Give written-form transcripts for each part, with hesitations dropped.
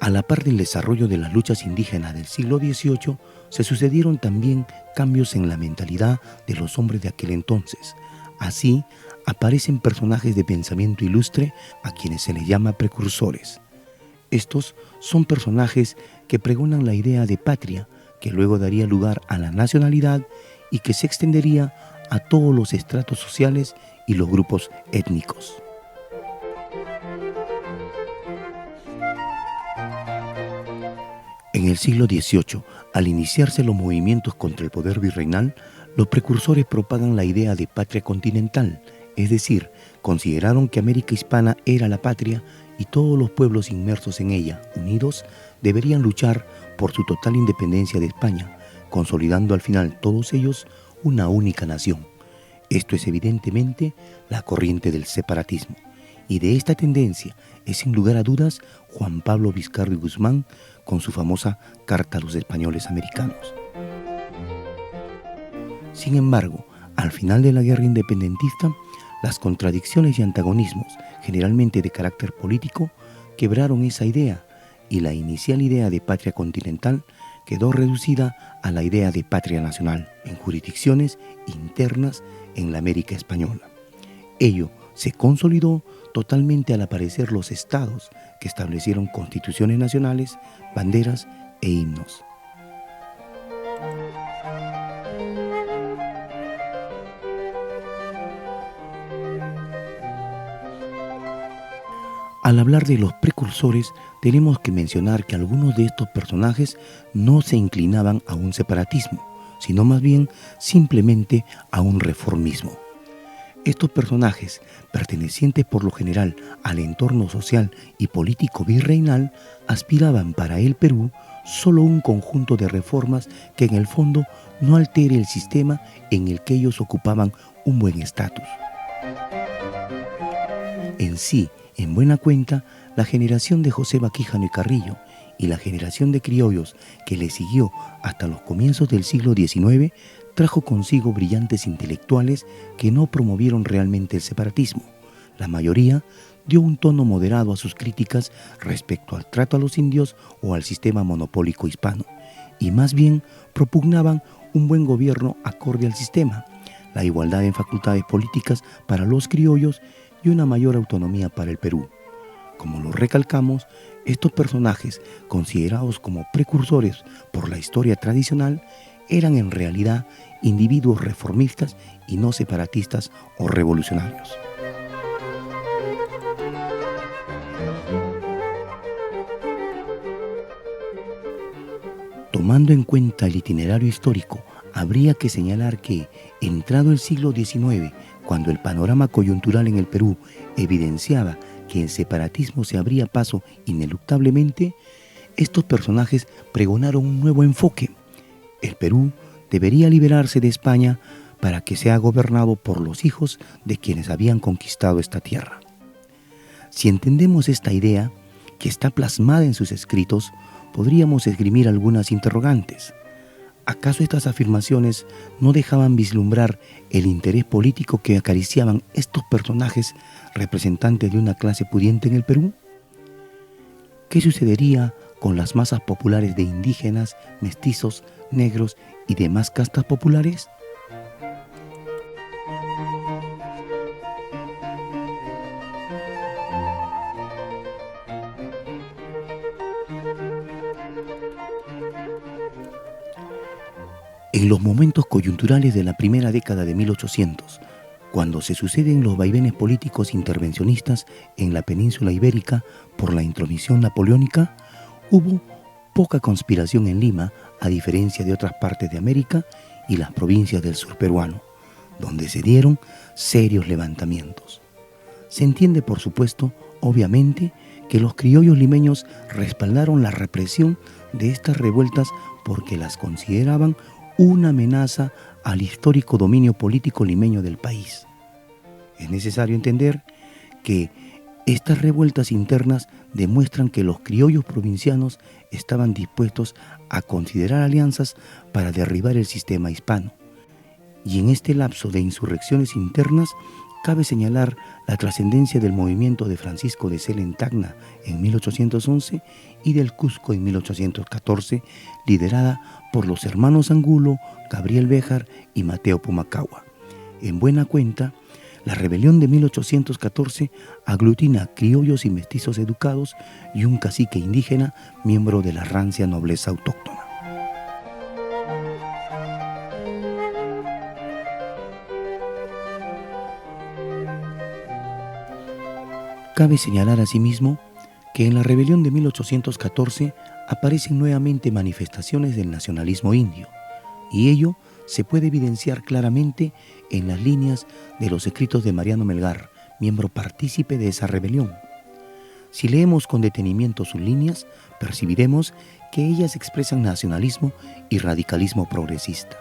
A la par del desarrollo de las luchas indígenas del siglo XVIII, se sucedieron también cambios en la mentalidad de los hombres de aquel entonces. Así, aparecen personajes de pensamiento ilustre a quienes se les llama precursores. Estos son personajes que pregonan la idea de patria, que luego daría lugar a la nacionalidad y que se extendería a todos los estratos sociales y los grupos étnicos. En el siglo XVIII, al iniciarse los movimientos contra el poder virreinal, los precursores propagan la idea de patria continental, es decir, consideraron que América Hispana era la patria y todos los pueblos inmersos en ella, unidos, deberían luchar por su total independencia de España, consolidando al final todos ellos una única nación. Esto es evidentemente la corriente del separatismo. Y de esta tendencia es sin lugar a dudas Juan Pablo Vizcarra y Guzmán con su famosa Carta a los Españoles Americanos. Sin embargo, al final de la guerra independentista, las contradicciones y antagonismos, generalmente de carácter político, quebraron esa idea y la inicial idea de patria continental quedó reducida a la idea de patria nacional en jurisdicciones internas en la América Española. Ello se consolidó totalmente al aparecer los estados que establecieron constituciones nacionales, banderas e himnos. Al hablar de los precursores, tenemos que mencionar que algunos de estos personajes no se inclinaban a un separatismo, sino más bien simplemente a un reformismo. Estos personajes, pertenecientes por lo general al entorno social y político virreinal, aspiraban para el Perú solo un conjunto de reformas que en el fondo no altere el sistema en el que ellos ocupaban un buen estatus. En sí, en buena cuenta, la generación de José Baquijano y Carrillo y la generación de criollos que le siguió hasta los comienzos del siglo XIX trajo consigo brillantes intelectuales que no promovieron realmente el separatismo. La mayoría dio un tono moderado a sus críticas respecto al trato a los indios o al sistema monopólico hispano, y más bien propugnaban un buen gobierno acorde al sistema, la igualdad en facultades políticas para los criollos y una mayor autonomía para el Perú. Como lo recalcamos, estos personajes, considerados como precursores por la historia tradicional, eran en realidad individuos reformistas y no separatistas o revolucionarios. Tomando en cuenta el itinerario histórico, habría que señalar que, entrado el siglo XIX, cuando el panorama coyuntural en el Perú evidenciaba que el separatismo se abría paso ineluctablemente, estos personajes pregonaron un nuevo enfoque. El Perú debería liberarse de España para que sea gobernado por los hijos de quienes habían conquistado esta tierra. Si entendemos esta idea, que está plasmada en sus escritos, podríamos esgrimir algunas interrogantes. ¿Acaso estas afirmaciones no dejaban vislumbrar el interés político que acariciaban estos personajes representantes de una clase pudiente en el Perú? ¿Qué sucedería con las masas populares de indígenas, mestizos, negros y demás castas populares? En los momentos coyunturales de la primera década de 1800, cuando se suceden los vaivenes políticos intervencionistas en la península ibérica por la intromisión napoleónica, hubo poca conspiración en Lima, a diferencia de otras partes de América y las provincias del sur peruano, donde se dieron serios levantamientos. Se entiende, por supuesto, obviamente, que los criollos limeños respaldaron la represión de estas revueltas porque las consideraban una amenaza al histórico dominio político limeño del país. Es necesario entender que estas revueltas internas demuestran que los criollos provincianos estaban dispuestos a considerar alianzas para derribar el sistema hispano. Y en este lapso de insurrecciones internas cabe señalar la trascendencia del movimiento de Francisco de Sela en Tacna en 1811 y del Cusco en 1814, liderada por los hermanos Angulo, Gabriel Béjar y Mateo Pumacahua. En buena cuenta, la rebelión de 1814 aglutina criollos y mestizos educados y un cacique indígena, miembro de la rancia nobleza autóctona. Cabe señalar asimismo que en la rebelión de 1814 aparecen nuevamente manifestaciones del nacionalismo indio, y ello se puede evidenciar claramente en las líneas de los escritos de Mariano Melgar, miembro partícipe de esa rebelión. Si leemos con detenimiento sus líneas, percibiremos que ellas expresan nacionalismo y radicalismo progresista.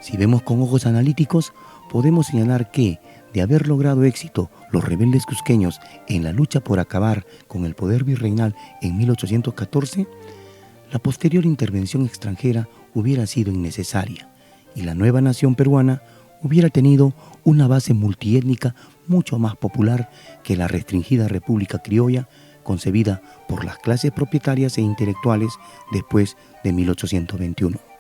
Si vemos con ojos analíticos, podemos señalar que, de haber logrado éxito los rebeldes cusqueños en la lucha por acabar con el poder virreinal en 1814, la posterior intervención extranjera hubiera sido innecesaria y la nueva nación peruana hubiera tenido una base multiétnica mucho más popular que la restringida República Criolla concebida por las clases propietarias e intelectuales después de 1821.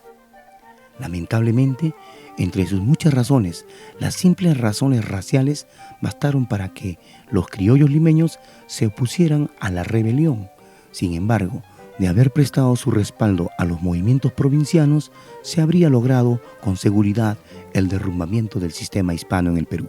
Lamentablemente, entre sus muchas razones, las simples razones raciales bastaron para que los criollos limeños se opusieran a la rebelión. Sin embargo, de haber prestado su respaldo a los movimientos provincianos, se habría logrado con seguridad el derrumbamiento del sistema hispano en el Perú.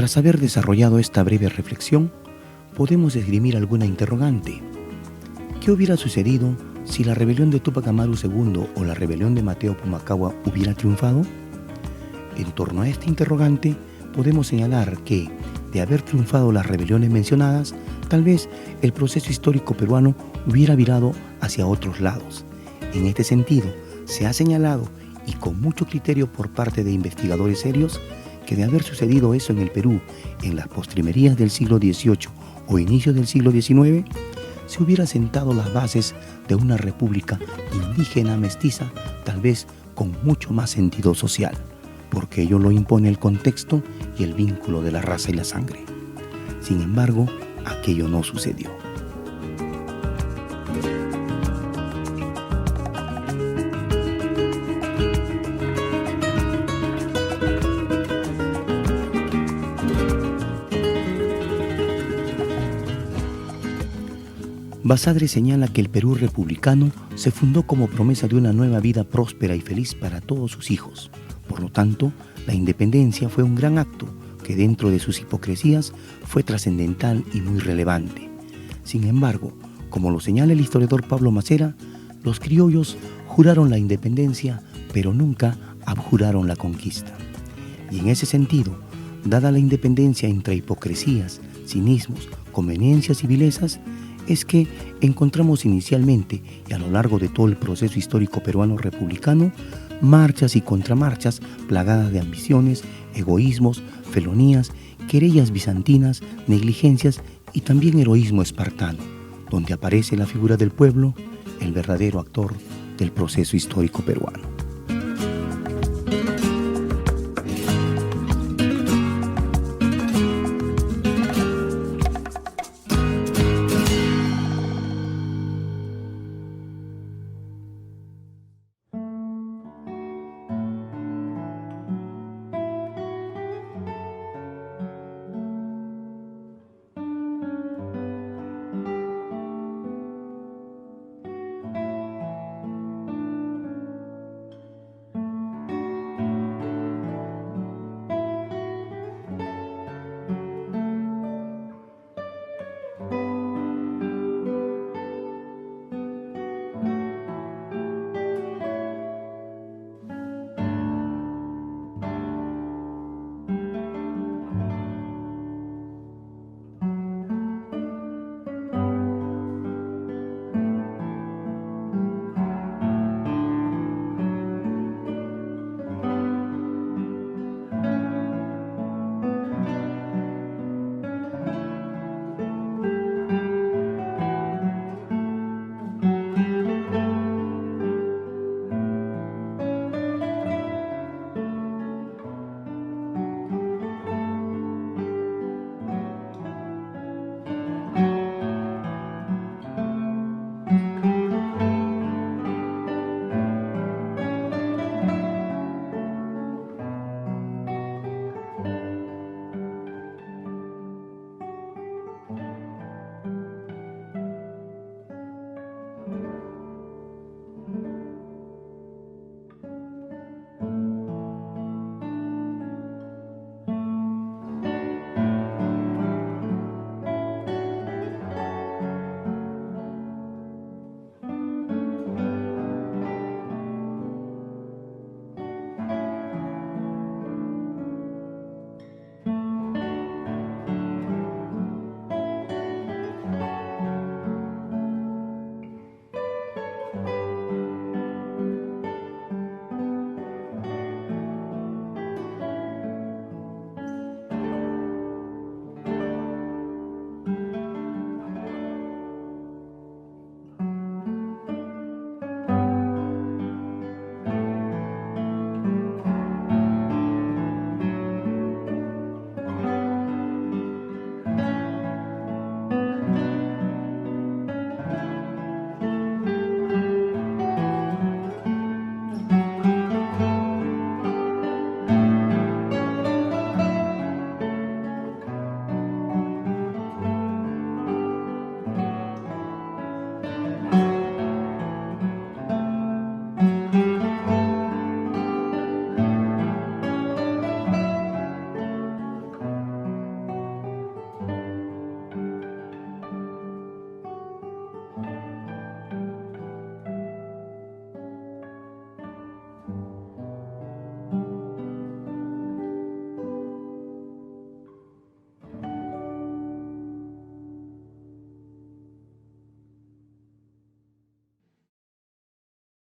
Tras haber desarrollado esta breve reflexión, podemos esgrimir alguna interrogante. ¿Qué hubiera sucedido si la rebelión de Túpac Amaru II o la rebelión de Mateo Pumacahua hubiera triunfado? En torno a este interrogante, podemos señalar que, de haber triunfado las rebeliones mencionadas, tal vez el proceso histórico peruano hubiera virado hacia otros lados. En este sentido, se ha señalado, y con mucho criterio por parte de investigadores serios, que de haber sucedido eso en el Perú en las postrimerías del siglo XVIII o inicios del siglo XIX, se hubiera sentado las bases de una república indígena mestiza, tal vez con mucho más sentido social, porque ello lo impone el contexto y el vínculo de la raza y la sangre. Sin embargo, aquello no sucedió. Basadre señala que el Perú republicano se fundó como promesa de una nueva vida próspera y feliz para todos sus hijos. Por lo tanto, la independencia fue un gran acto que dentro de sus hipocresías fue trascendental y muy relevante. Sin embargo, como lo señala el historiador Pablo Macera, los criollos juraron la independencia, pero nunca abjuraron la conquista. Y en ese sentido, dada la independencia entre hipocresías, cinismos, conveniencias y vilezas, es que encontramos inicialmente y a lo largo de todo el proceso histórico peruano republicano marchas y contramarchas plagadas de ambiciones, egoísmos, felonías, querellas bizantinas, negligencias y también heroísmo espartano, donde aparece la figura del pueblo, el verdadero actor del proceso histórico peruano.